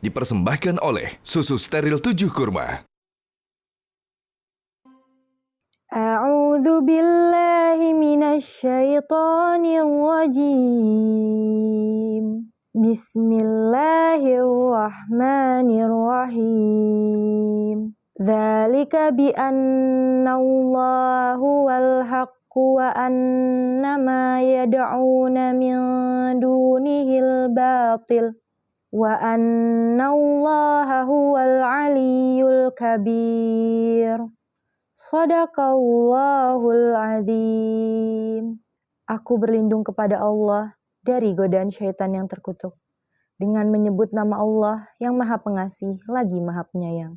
Dipersembahkan oleh Susu Steril 7 Kurma. A'udzu billahi minasy syaithanir rajim. Bismillahirrahmanirrahim. Dzalika bi annallaha huwal haqqu wa annama yad'una min dunihil batil wa annallaha huwal aliyyul kabir. Shadaqallahul azim. Aku berlindung kepada Allah dari godaan syaitan yang terkutuk dengan menyebut nama Allah yang Maha Pengasih lagi Maha Penyayang.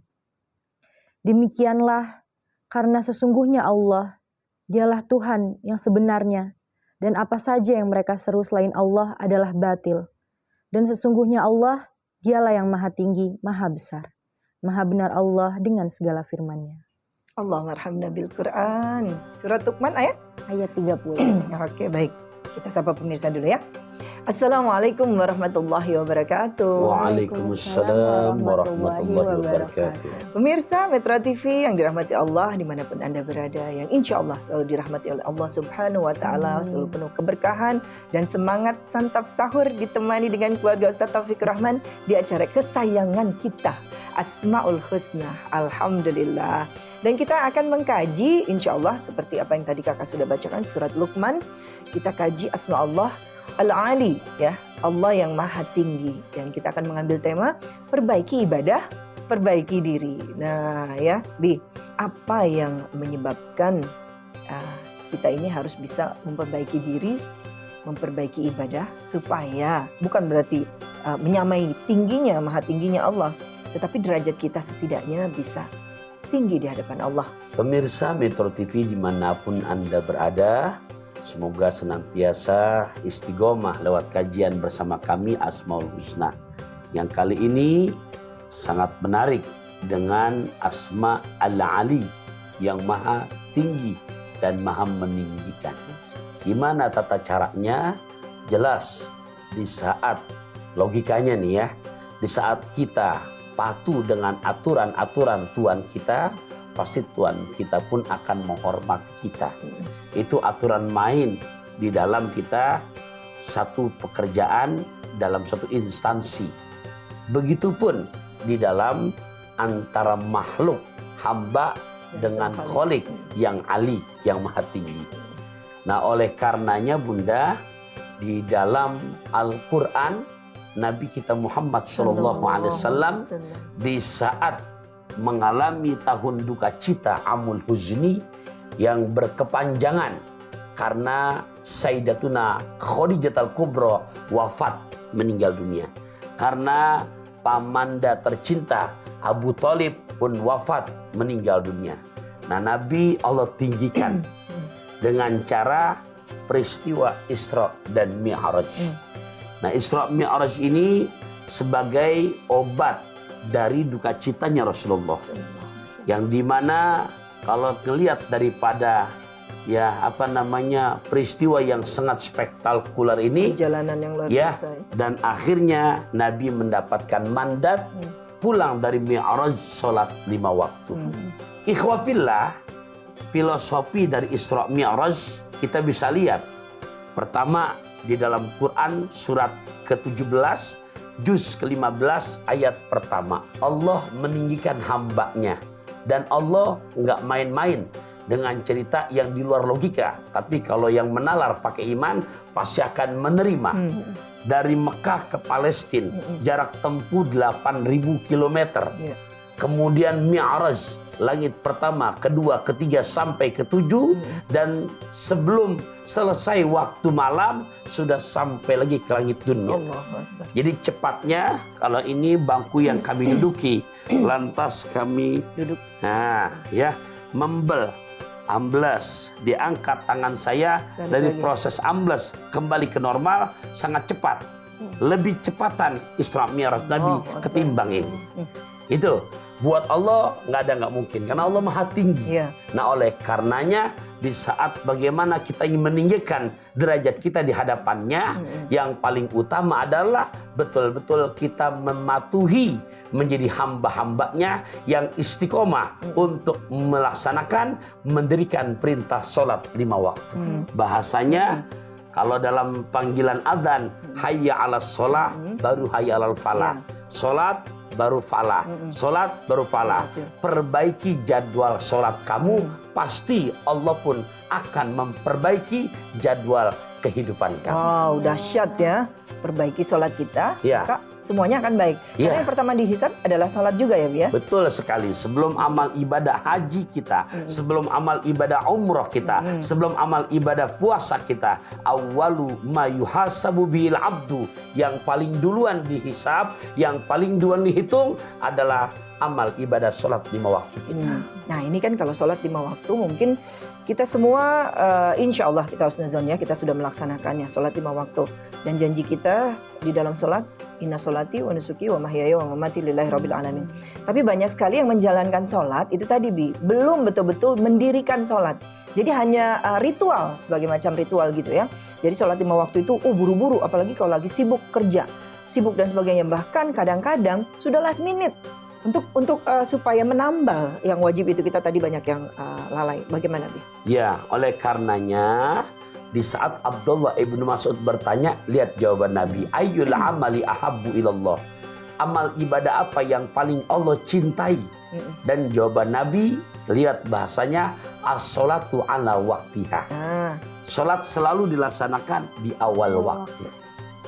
Demikianlah karena sesungguhnya Allah, Dialah Tuhan yang sebenarnya, dan apa saja yang mereka seru selain Allah adalah batil. Dan sesungguhnya Allah, Dialah yang Maha Tinggi, Maha Besar. Maha benar Allah dengan segala firman-Nya. Allahumma arhamna bil Quran. Surat Luqman ayat 30. Oke, baik. Kita sapa pemirsa dulu ya. Assalamualaikum warahmatullahi wabarakatuh. Waalaikumsalam warahmatullahi wabarakatuh. Pemirsa Metro TV yang dirahmati Allah dimanapun Anda berada, yang insya Allah selalu dirahmati oleh Allah Subhanahu wa Ta'ala, selalu penuh keberkahan dan semangat santap sahur ditemani dengan keluarga Ustaz Taufikur Rahman di acara kesayangan kita, Asmaul Husna. Alhamdulillah. Dan kita akan mengkaji insya Allah seperti apa yang tadi kakak sudah bacakan, surat Luqman. Kita kaji Asma Allah Al-Ali, ya, Allah yang Maha Tinggi. Dan kita akan mengambil tema perbaiki ibadah, perbaiki diri. Nah, ya, Bi, apa yang menyebabkan kita ini harus bisa memperbaiki diri, memperbaiki ibadah supaya bukan berarti menyamai tingginya, Maha Tingginya Allah, tetapi derajat kita setidaknya bisa tinggi di hadapan Allah. Pemirsa Metro TV dimanapun Anda berada, semoga senantiasa istiqomah lewat kajian bersama kami Asmaul Husna. Yang kali ini sangat menarik dengan Asma Al-Ali yang Maha Tinggi dan Maha Meninggikan. Gimana tata caranya? Jelas di saat logikanya nih ya, di saat kita patuh dengan aturan-aturan Tuhan kita, pasti Tuhan kita pun akan menghormati kita. Itu aturan main di dalam kita satu pekerjaan dalam satu instansi. Begitupun di dalam antara makhluk hamba dengan Khalik yang Ali, yang Maha Tinggi. Nah, oleh karenanya Bunda, di dalam Al-Quran Nabi kita Muhammad SAW di saat mengalami tahun duka cita Amul Huzni yang berkepanjangan karena Sayyidatuna Khadijatul Kubra wafat, meninggal dunia. Karena pamanda tercinta Abu Thalib pun wafat, meninggal dunia. Nah, Nabi Allah tinggikan dengan cara peristiwa Isra dan Mi'raj. Nah, Isra Mi'raj ini sebagai obat dari duka citanya Rasulullah, yang dimana kalau melihat daripada peristiwa yang sangat spektakuler ini, perjalanan yang luar biasa, dan akhirnya Nabi mendapatkan mandat pulang dari Mi'raj sholat 5 waktu. Ikhwafillah, filosofi dari Isra Mi'raj kita bisa lihat. Pertama, di dalam Quran surat ke-17 juz ke-15 ayat pertama, Allah meninggikan hambanya, dan Allah nggak main-main dengan cerita yang di luar logika. Tapi kalau yang menalar pakai iman pasti akan menerima. Dari Mekah ke Palestina jarak tempuh 8.000 km. Kemudian Mi'raj, langit pertama, kedua, ketiga, sampai ke-7. Dan sebelum selesai waktu malam, sudah sampai lagi ke langit dunia. Jadi cepatnya, kalau ini bangku yang kami duduki, lantas kami duduk. Nah, ya, membel, ambles, diangkat tangan saya dari proses ambles kembali ke normal sangat cepat. Lebih cepatan Isra Mi'raj Nabi ketimbang ini. Itu. Buat Allah nggak mungkin, karena Allah maha tinggi. Iya. Nah, oleh karenanya di saat bagaimana kita ingin meninggikan derajat kita di hadapannya, yang paling utama adalah betul-betul kita mematuhi menjadi hamba-hambanya yang istiqomah untuk melaksanakan, mendirikan perintah sholat 5 waktu. Bahasanya kalau dalam panggilan adzan, hayya 'alas sholah, baru hayya 'alal falah. Sholat baru falah, sholat baru falah. Perbaiki jadwal sholat kamu, pasti Allah pun akan memperbaiki jadwal kehidupan kamu. Wow, dahsyat ya. Perbaiki sholat kita, Ya. maka semuanya akan baik. Ya. Karena yang pertama dihisab adalah sholat juga ya, Bi ya? Betul sekali. Sebelum amal ibadah haji kita, sebelum amal ibadah umroh kita, sebelum amal ibadah puasa kita, awwalu ma yuhasabu bil abdu, yang paling duluan dihisab, yang paling duluan dihitung adalah amal ibadah sholat 5 waktu kita. Nah ini kan kalau sholat 5 waktu mungkin kita semua insya Allah kita husnuzon ya, kita sudah melaksanakannya sholat 5 waktu. Dan janji kita di dalam sholat, inna sholati wa nusuki wa mahyaya wa mamati lillahi rabbil alamin. Tapi banyak sekali yang menjalankan sholat itu tadi Bi, belum betul-betul mendirikan sholat. Jadi hanya ritual, sebagai macam ritual gitu ya. Jadi sholat 5 waktu itu buru-buru, apalagi kalau lagi sibuk kerja, sibuk dan sebagainya. Bahkan kadang-kadang sudah last minute. Untuk supaya menambal yang wajib itu kita tadi banyak yang lalai. Bagaimana, Bi? Ya, oleh karenanya di saat Abdullah ibnu Mas'ud bertanya, lihat jawaban Nabi, ayyul amali ahabbu ilallah. Amal ibadah apa yang paling Allah cintai? Dan jawaban Nabi, lihat bahasanya, as-sholatu ala waktiha. Sholat selalu dilaksanakan di awal waktu.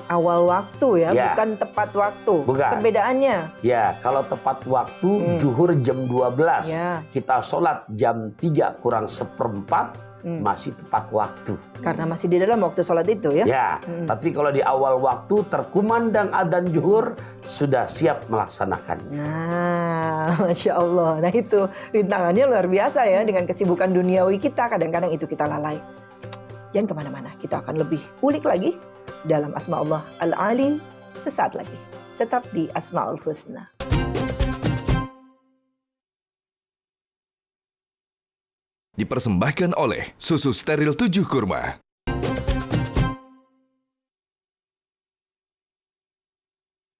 Awal waktu ya, Ya. bukan tepat waktu. Bukan. Perbedaannya. Ya, kalau tepat waktu zuhur jam 12, Ya. kita sholat jam 3 kurang seperempat, masih tepat waktu. Karena masih di dalam waktu sholat itu ya. Ya, tapi kalau di awal waktu terkumandang adzan zuhur, sudah siap melaksanakannya. Nah, Masya Allah. Nah itu rintangannya luar biasa ya. Dengan kesibukan duniawi kita, kadang-kadang itu kita lalai. Jangan kemana-mana, kita akan lebih ulik lagi dalam Asma Allah Al-Alim sesaat lagi. Tetap di Asmaul Husna. Dipersembahkan oleh Susu Steril 7 Kurma.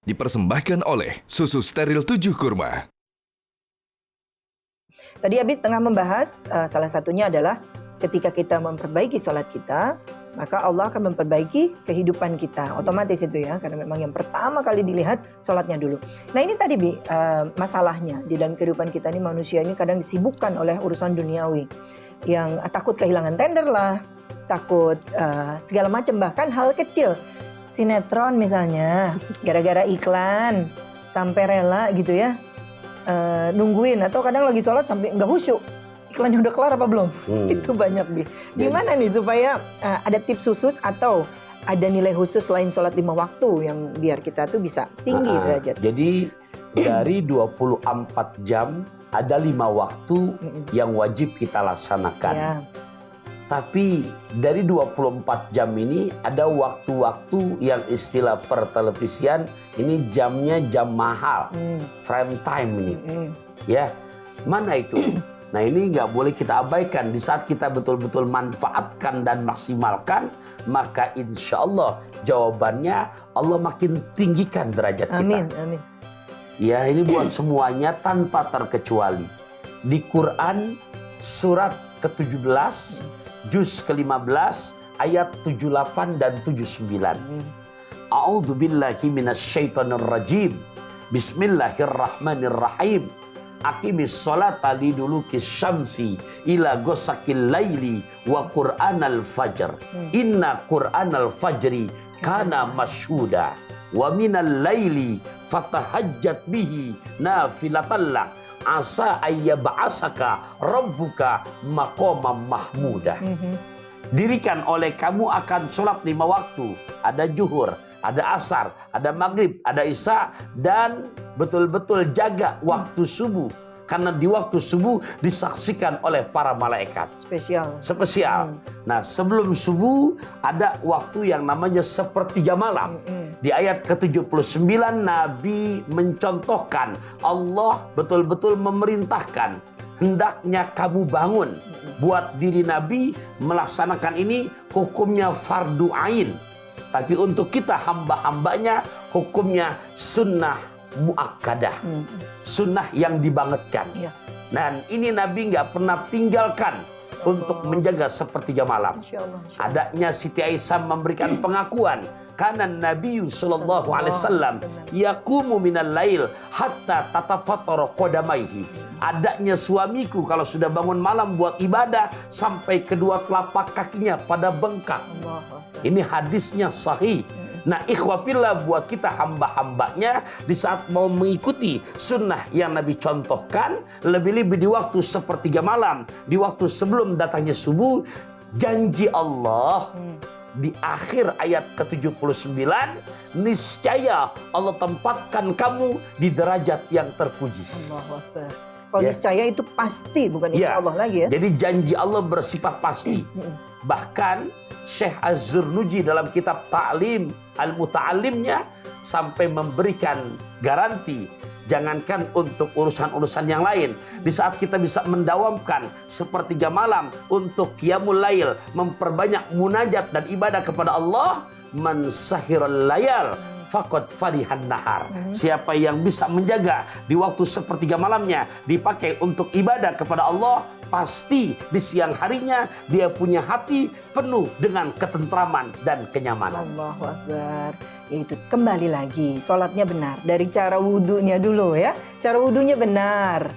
Dipersembahkan oleh Susu Steril 7 Kurma. Tadi Abi tengah membahas salah satunya adalah ketika kita memperbaiki sholat kita, maka Allah akan memperbaiki kehidupan kita. Otomatis itu ya, karena memang yang pertama kali dilihat sholatnya dulu. Nah ini tadi Bi, masalahnya di dalam kehidupan kita ini, manusia ini kadang disibukkan oleh urusan duniawi. Yang takut kehilangan tender lah, takut segala macam, bahkan hal kecil. Sinetron misalnya, gara-gara iklan, sampai rela gitu ya, nungguin. Atau kadang lagi sholat sampai nggak khusyuk. Iklannya udah kelar apa belum? Itu banyak Bi. Gimana nih supaya ada tips khusus atau ada nilai khusus selain sholat 5 waktu yang biar kita tuh bisa tinggi derajat? Jadi dari 24 jam ada 5 waktu yang wajib kita laksanakan. Ya. Tapi dari 24 jam ini ada waktu-waktu yang istilah pertelevisian ini jamnya jam mahal, prime time ini. Ya, mana itu? Nah ini nggak boleh kita abaikan. Di saat kita betul-betul manfaatkan dan maksimalkan, maka insya Allah jawabannya Allah makin tinggikan derajat kita. Amin, amin. Ya ini buat semuanya tanpa terkecuali. Di Quran surat ke-17, juz ke-15, ayat 78 dan 79. A'udzu billahi minasyaitonir rajim. Bismillahirrahmanirrahim. Aqimis sholata liduluki syamsi ila ghosakil laili wa qur'anal fajr. Inna qur'anal fajri kana masyhuda. Wa minal laili fatahajjat bihi nafilatan lak asa ayyab'asaka rabbuka maqamam mahmuda. Dirikan oleh kamu akan sholat 5 waktu. Ada zuhur, ada asar, ada maghrib, ada isya, dan betul-betul jaga waktu subuh karena di waktu subuh disaksikan oleh para malaikat. Spesial. Nah, sebelum subuh ada waktu yang namanya sepertiga malam. Di ayat ke-79 Nabi mencontohkan Allah betul-betul memerintahkan hendaknya kamu bangun. Buat diri Nabi melaksanakan ini hukumnya fardu ain. Tapi untuk kita hamba-hambanya hukumnya sunnah muakkadah. Sunnah yang dibangetkan. Dan ini Nabi nggak pernah tinggalkan untuk menjaga sepertiga malam. Adanya Siti Aisyah memberikan pengakuan karena Nabi sallallahu alaihi wasallam yaqumu minal lail hatta tatafattara qadamaihi. Adanya suamiku kalau sudah bangun malam buat ibadah sampai kedua telapak kakinya pada bengkak. Ini hadisnya sahih. Nah, ikhwafillah buat kita hamba-hambanya di saat mau mengikuti sunnah yang Nabi contohkan, lebih-lebih di waktu sepertiga malam, di waktu sebelum datangnya subuh, janji Allah di akhir ayat ke-79, niscaya Allah tempatkan kamu di derajat yang terpuji. Allahu Akbar. Kalau niscaya itu pasti, bukan insya Allah lagi ya. Jadi janji Allah bersifat pasti. Bahkan Syekh Az-Zurnuji dalam kitab Ta'lim Al-Muta'allimnya sampai memberikan garansi, jangankan untuk urusan-urusan yang lain. Di saat kita bisa mendawamkan sepertiga malam untuk qiyamul lail, memperbanyak munajat dan ibadah kepada Allah, man sahirul layal faqad farihan nahar. Siapa yang bisa menjaga di waktu sepertiga malamnya dipakai untuk ibadah kepada Allah, pasti di siang harinya dia punya hati penuh dengan ketentraman dan kenyamanan. Allahu Akbar. Yaitu kembali lagi, sholatnya benar. Dari cara wudhunya dulu ya. Cara wudhunya benar.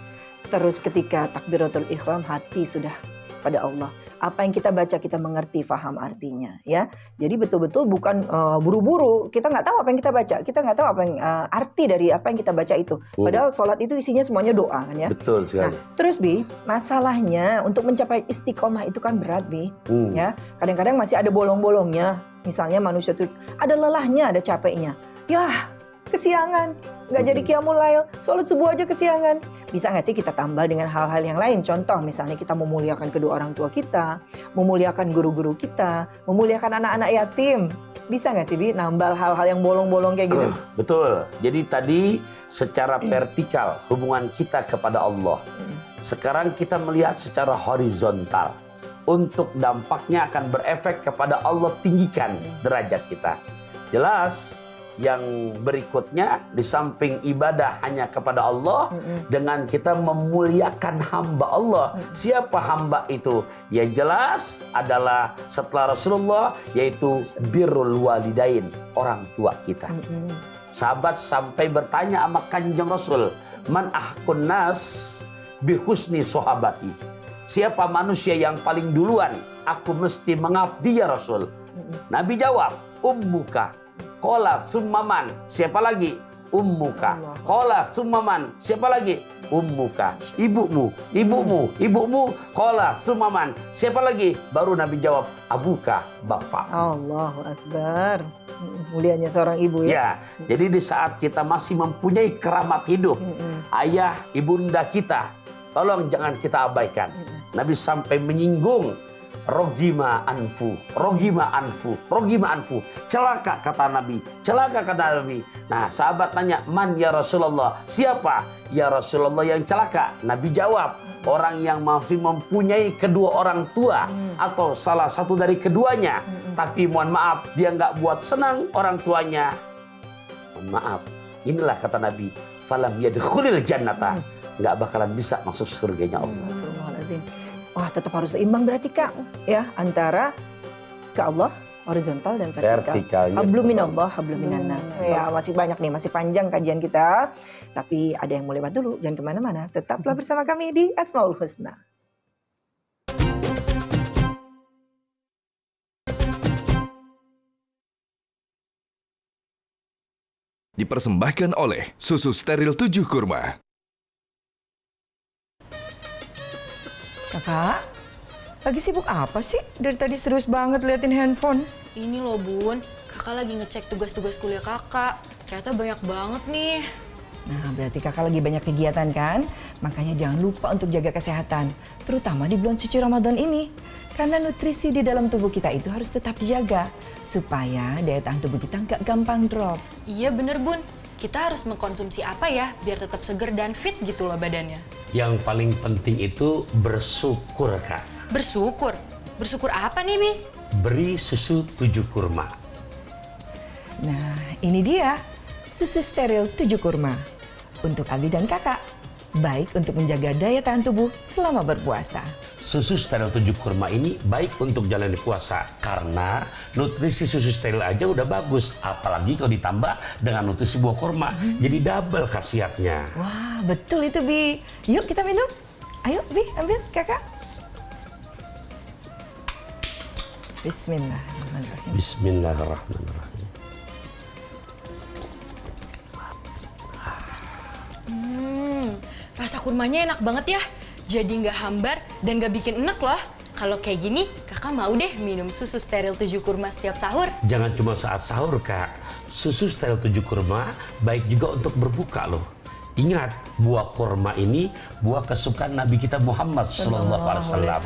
Terus ketika takbiratul ihram, hati sudah pada Allah. Apa yang kita baca kita mengerti, faham artinya ya. Jadi betul-betul bukan buru-buru. Kita nggak tahu apa yang kita baca. Kita nggak tahu apa yang arti dari apa yang kita baca itu. Padahal sholat itu isinya semuanya doa kan ya. Betul sekali. Nah, terus Bi, masalahnya untuk mencapai istiqomah itu kan berat Bi. Ya, kadang-kadang masih ada bolong-bolongnya. Misalnya manusia itu ada lelahnya, ada capeknya. Ya, kesiangan, nggak jadi qiyamul lail, sholat subuh aja kesiangan. Bisa nggak sih kita tambah dengan hal-hal yang lain? Contoh misalnya kita memuliakan kedua orang tua kita, memuliakan guru-guru kita, memuliakan anak-anak yatim. Bisa nggak sih Bi nambah hal-hal yang bolong-bolong kayak gitu? Betul. Jadi tadi secara vertikal hubungan kita kepada Allah. Sekarang kita melihat secara horizontal. Untuk dampaknya akan berefek kepada Allah tinggikan derajat kita. Jelas yang berikutnya di samping ibadah hanya kepada Allah, dengan kita memuliakan hamba Allah. Siapa hamba itu? Ya jelas adalah setelah Rasulullah, yaitu birrul walidain, orang tua kita. Sahabat sampai bertanya sama Kanjeng Rasul, man ahkun nas bihusni sahabati. Siapa manusia yang paling duluan aku mesti mengabdi ya Rasul? Nabi jawab, ummuka. Qala summaman. Siapa lagi? Ummuka. Qala summaman. Siapa lagi? Ummuka. Ibumu. Ibumu. Ibumu. Qala summaman. Siapa lagi? Baru Nabi jawab, abuka, bapak. Allahu Akbar. Mulianya seorang ibu ya. Ya, jadi di saat kita masih mempunyai keramat hidup, ayah, ibunda kita, tolong jangan kita abaikan. Nabi sampai menyinggung rogima anfu, rogima anfu, rogima anfu. Celaka kata Nabi, celaka kata Nabi. Nah, sahabat tanya, man ya Rasulullah? Siapa ya Rasulullah yang celaka? Nabi jawab, orang yang masih mempunyai kedua orang tua atau salah satu dari keduanya, tapi mohon maaf dia nggak buat senang orang tuanya. Mohon maaf, inilah kata Nabi, falam yadkhulil jannata, nggak bakalan bisa masuk surganya Allah. Wah, tetap harus seimbang berarti Kak ya, antara ke Allah horizontal dan vertikal. Hablum minallah, hablum minannas. Ya, masih banyak nih, masih panjang kajian kita. Tapi ada yang mau lewat dulu, jangan kemana-mana. Tetaplah bersama kami di Asmaul Husna. Dipersembahkan oleh Susu Steril 7 Kurma. Kakak, lagi sibuk apa sih? Dari tadi serius banget liatin handphone. Ini loh Bun, kakak lagi ngecek tugas-tugas kuliah kakak. Ternyata banyak banget nih. Nah, berarti kakak lagi banyak kegiatan kan? Makanya jangan lupa untuk jaga kesehatan, terutama di bulan suci Ramadan ini. Karena nutrisi di dalam tubuh kita itu harus tetap dijaga, supaya daya tahan tubuh kita nggak gampang drop. Iya bener Bun, kita harus mengkonsumsi apa ya biar tetap seger dan fit gitu loh badannya. Yang paling penting itu bersyukur, Kak. Bersyukur? Bersyukur apa nih, Bi? Beri susu 7 kurma. Nah, ini dia susu steril 7 kurma. Untuk Abi dan Kakak, baik untuk menjaga daya tahan tubuh selama berpuasa. Susu steril 7 kurma ini baik untuk jalani puasa karena nutrisi susu steril aja udah bagus, apalagi kalau ditambah dengan nutrisi buah kurma. Jadi double khasiatnya. Wah, betul itu, Bi. Yuk kita minum. Ayo, Bi, ambil Kakak. Bismillahirrahmanirrahim. Bismillahirrahmanirrahim. Rasa kurmanya enak banget ya. Jadi nggak hambar dan nggak bikin enek loh. Kalau kayak gini, kakak mau deh minum susu steril 7 kurma setiap sahur. Jangan cuma saat sahur, Kak. Susu steril 7 kurma baik juga untuk berbuka loh. Ingat, buah kurma ini buah kesukaan Nabi kita Muhammad SAW.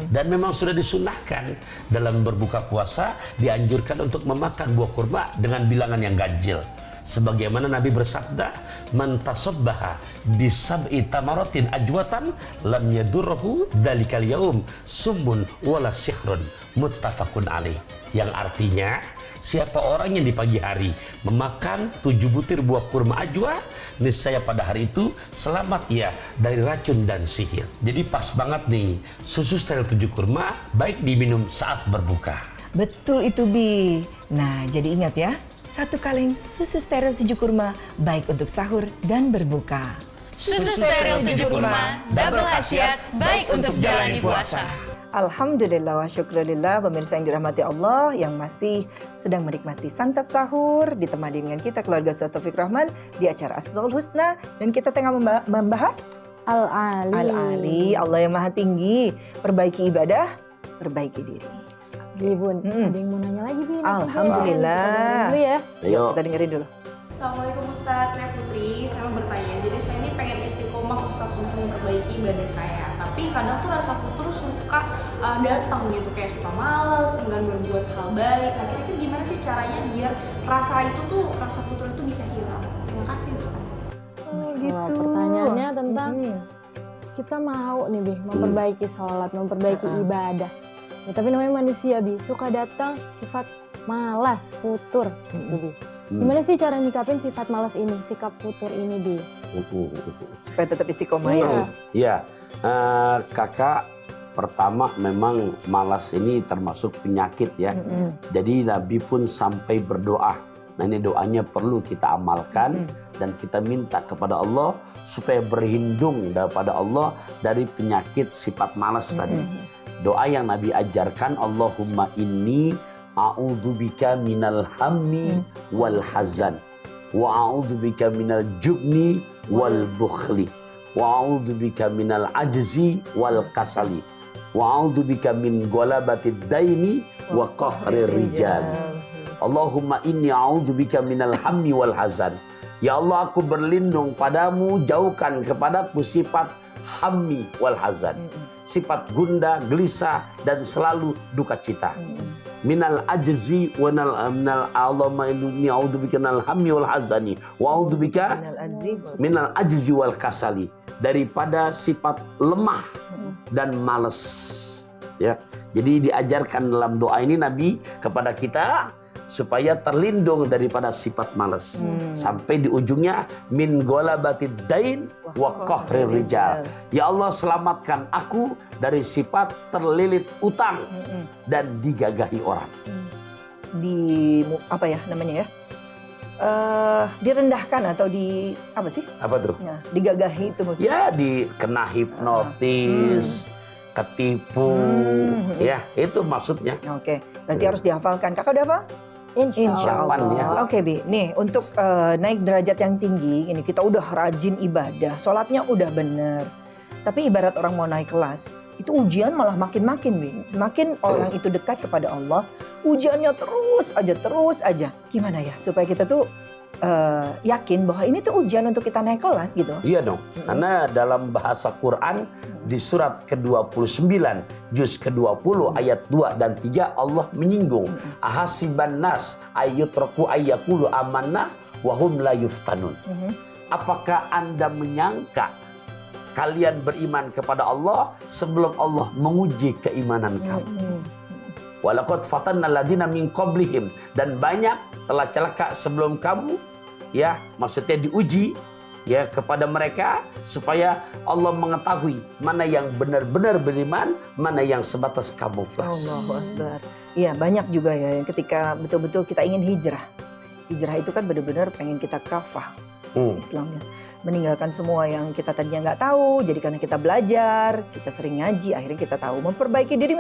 Dan memang sudah disunahkan dalam berbuka puasa dianjurkan untuk memakan buah kurma dengan bilangan yang ganjil. Sebagaimana Nabi bersabda, "Man tasabbaha bisab'i tamaratin ajwatan lam yadurruhu dalikal yaum summun wala sihrun." Muttafaqun alaih. Yang artinya, siapa orang yang di pagi hari memakan 7 butir buah kurma ajwa, niscaya pada hari itu selamat ia dari racun dan sihir. Jadi pas banget nih, susu steril 7 kurma baik diminum saat berbuka. Betul itu, Bi. Nah, jadi ingat ya, 1 kaleng susu steril 7 kurma baik untuk sahur dan berbuka. Susu steril 7 kurma, double khasiat, baik untuk jalani puasa. Alhamdulillah wa syukurillah, pemirsa yang dirahmati Allah yang masih sedang menikmati santap sahur ditemani dengan kita keluarga Ustaz Taufik Rahman di acara Asmaul Husna, dan kita tengah membahas Al-Ali. Al-Ali, Allah yang Maha Tinggi. Perbaiki ibadah, perbaiki diri. Bi, Bun, ada yang mau nanya lagi, Bi? Alhamdulillah. Kita dengerin dulu ya. Ayo. Kita dengerin dulu. Assalamualaikum Ustadz, saya Putri. Saya mau bertanya, jadi saya ini pengen istiqomah Ustadz untuk memperbaiki ibadah saya. Tapi kadang tuh rasa futur suka datang gitu, kayak suka males, enggan berbuat hal baik. Nah, kira-kira gimana sih caranya biar rasa itu tuh, rasa futur itu bisa hilang? Terima kasih Ustadz. Wah, pertanyaannya tentang kita mau nih, Bi, memperbaiki sholat, memperbaiki ibadah. Ya, tapi namanya manusia, Bi, suka datang sifat malas, futur, gitu, Bi. Gimana sih cara nyikapin sifat malas ini, sikap futur ini, Bi? Supaya tetap istiqomah ya. Iya, kakak pertama memang malas ini termasuk penyakit ya. Jadi Nabi pun sampai berdoa. Nah ini doanya perlu kita amalkan dan kita minta kepada Allah supaya berlindung daripada Allah dari penyakit sifat malas tadi. Doa yang Nabi ajarkan, Allahumma inni a'udzubika minal hammi wal hazan wa a'udzubika minal jubni wal bukhli wa a'udzubika minal ajzi wal kasali wa a'udzubika min ghalabatid daini wa qahrir rijal. Allahumma inni a'udzubika minal hammi wal hazan. Ya Allah, aku berlindung padamu, jauhkan kepadaku sifat hammi wal hazan, sifat gundah, gelisah dan selalu duka cita. Minal ajzi wa minal Allahumma inni a'udzubika minal hammi wal hazani wa a'udzubika minal ajzi wal kasali, daripada sifat lemah dan malas ya. Jadi diajarkan dalam doa ini Nabi kepada kita supaya terlindung daripada sifat malas. Sampai di ujungnya min golabatid dain wa qahrir rijal. Ya Allah, selamatkan aku dari sifat terlilit utang dan digagahi orang. Di apa ya namanya ya? Direndahkan atau di apa sih? Apa tuh? Nah, digagahi itu maksudnya. Ya, dikena hipnotis, ketipu, ya itu maksudnya. Oke, berarti harus dihafalkan. Kakak udah hafal? Insya Allah. Ya. Oke, Bi. Nih, untuk naik derajat yang tinggi, ini kita udah rajin ibadah, sholatnya udah bener. Tapi ibarat orang mau naik kelas, itu ujian malah makin-makin, Bi. Semakin orang itu dekat kepada Allah, ujiannya terus aja. Gimana ya supaya kita tuh yakin bahwa ini tuh ujian untuk kita naik kelas gitu. Iya dong, karena dalam bahasa Quran di surat ke-29, juz ke-20 ayat 2 dan 3 Allah menyinggung ahasiban nas ayyutraku ayyakulu amanah wa hum la yuftanun. Apakah Anda menyangka kalian beriman kepada Allah sebelum Allah menguji keimanan kamu? Walaqad fatanna alladziina min qablihim, dan banyak telah celaka sebelum kamu, ya, maksudnya diuji ya kepada mereka supaya Allah mengetahui mana yang benar-benar beriman, mana yang sebatas kamuflase. Allahu Akbar. Iya, banyak juga ya yang ketika betul-betul kita ingin hijrah. Hijrah itu kan benar-benar pengen kita kafah Islamnya. Meninggalkan semua yang kita tadinya nggak tahu, jadi karena kita belajar, kita sering ngaji, akhirnya kita tahu memperbaiki diri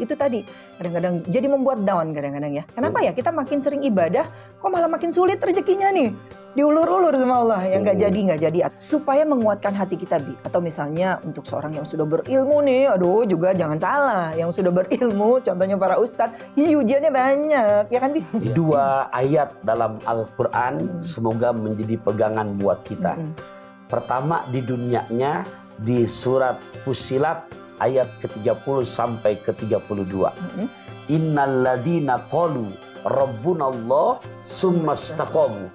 itu tadi kadang-kadang jadi membuat down kadang-kadang ya. Kenapa ya kita makin sering ibadah, kok malah makin sulit rezekinya nih, diulur-ulur sama Allah yang nggak jadi. Supaya menguatkan hati kita atau misalnya untuk seorang yang sudah berilmu nih, aduh juga jangan salah, yang sudah berilmu, contohnya para ustadz, ujiannya banyak, ya kan Bi? 2 ayat dalam Al-Quran semoga menjadi pegangan buat kita. Pertama di dunianya di surat Fussilat ayat ke-30 sampai ke-32. Innalladzina qalu rabbunallah summastaqamu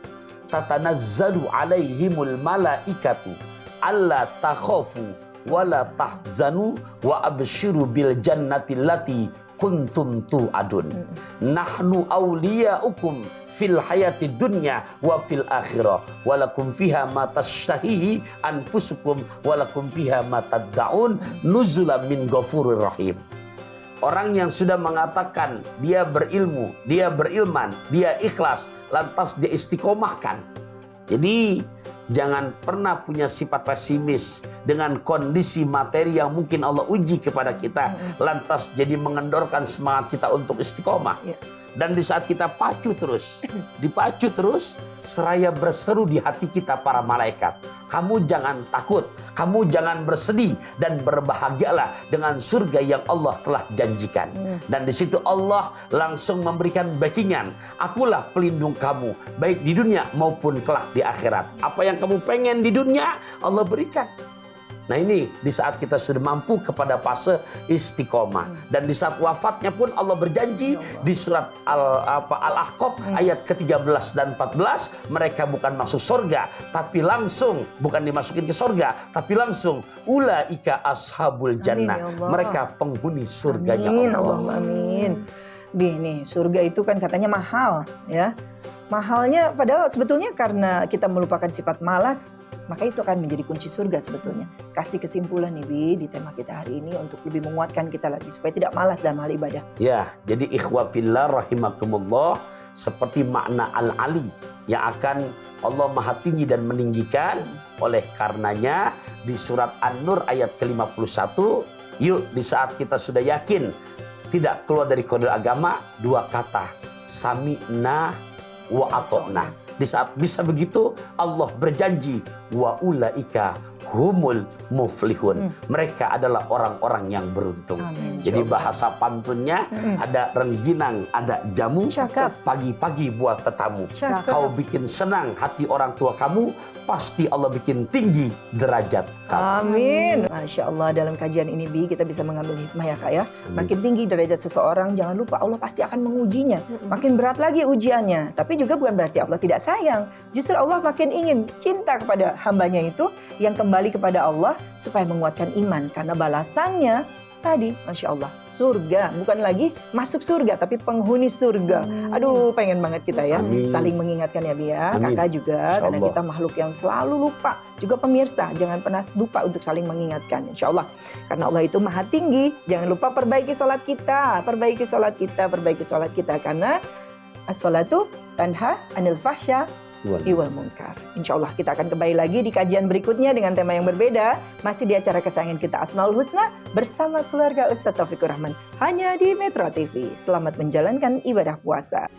tatanazzalu alaihimul malaikatu alla takhafu wala tahzanu wa abshiru bil jannati allati kuntum tu'adun. Nahnu awliyaukum fil hayati dunya wa fil akhirah walakum fiha ma tashtahihi anfusukum walakum fiha ma tad'un nuzulan min ghafurir rahim. Orang yang sudah mengatakan dia berilmu, dia berilman, dia ikhlas, lantas dia istiqomahkan. Jadi jangan pernah punya sifat pesimis dengan kondisi materi yang mungkin Allah uji kepada kita, lantas jadi mengendorkan semangat kita untuk istiqomah. Dan di saat kita dipacu terus, seraya berseru di hati kita para malaikat. Kamu jangan takut, kamu jangan bersedih, dan berbahagialah dengan surga yang Allah telah janjikan. Dan di situ Allah langsung memberikan backingan. Akulah pelindung kamu, baik di dunia maupun kelak di akhirat. Apa yang kamu pengen di dunia, Allah berikan. Nah ini di saat kita sudah mampu kepada fase istiqomah. Dan di saat wafatnya pun Allah berjanji di surat Al-Ahqaf ayat ke-13 dan 14, mereka bukan masuk surga, tapi langsung, bukan dimasukin ke surga, tapi langsung ulaika ashabul jannah. Mereka penghuni surganya Allah. Amin. Nih, surga itu kan katanya mahal ya. Mahalnya padahal sebetulnya karena kita melupakan sifat malas, maka itu akan menjadi kunci surga sebetulnya. Kasih kesimpulan nih Bi di tema kita hari ini untuk lebih menguatkan kita lagi supaya tidak malas dalam hal ibadah. Ya, jadi ikhwa fillah rahimakumullah, seperti makna al-ali yang akan Allah maha tinggi dan meninggikan. Oleh karenanya di surat An-Nur ayat ke-51, yuk di saat kita sudah yakin tidak keluar dari kode agama, 2 kata, sami'na wa ata'na. Di saat bisa begitu, Allah berjanji wa ulaika humul muflihun. Mereka adalah orang-orang yang beruntung. Amin. Jadi bahasa pantunnya ada rengginang, ada jamu, pagi-pagi buat tetamu. Kau bikin senang hati orang tua kamu, pasti Allah bikin tinggi derajat kamu. Amin. Masya Allah, dalam kajian ini Bi kita bisa mengambil hikmah ya Kak ya. Makin tinggi derajat seseorang, jangan lupa Allah pasti akan mengujinya. Makin berat lagi ujiannya. Tapi juga bukan berarti Allah tidak sayang. Justru Allah makin ingin cinta kepada hambanya itu yang kembali kepada Allah supaya menguatkan iman. Karena balasannya tadi, Masya Allah, surga. Bukan lagi masuk surga, tapi penghuni surga. Aduh, pengen banget kita ya. Saling mengingatkan ya Bi ya. Kakak juga, karena kita makhluk yang selalu lupa. Juga pemirsa, jangan pernah lupa untuk saling mengingatkan. Insya Allah. Karena Allah itu maha tinggi. Jangan lupa perbaiki sholat kita. Perbaiki sholat kita, perbaiki sholat kita. Karena as-sholatu tanha anil fahsya iwal munkar. Insya Allah kita akan kembali lagi di kajian berikutnya dengan tema yang berbeda. Masih di acara kesayangan kita Asmaul Husna bersama keluarga Ustadz Taufikur Rahman. Hanya di Metro TV. Selamat menjalankan ibadah puasa.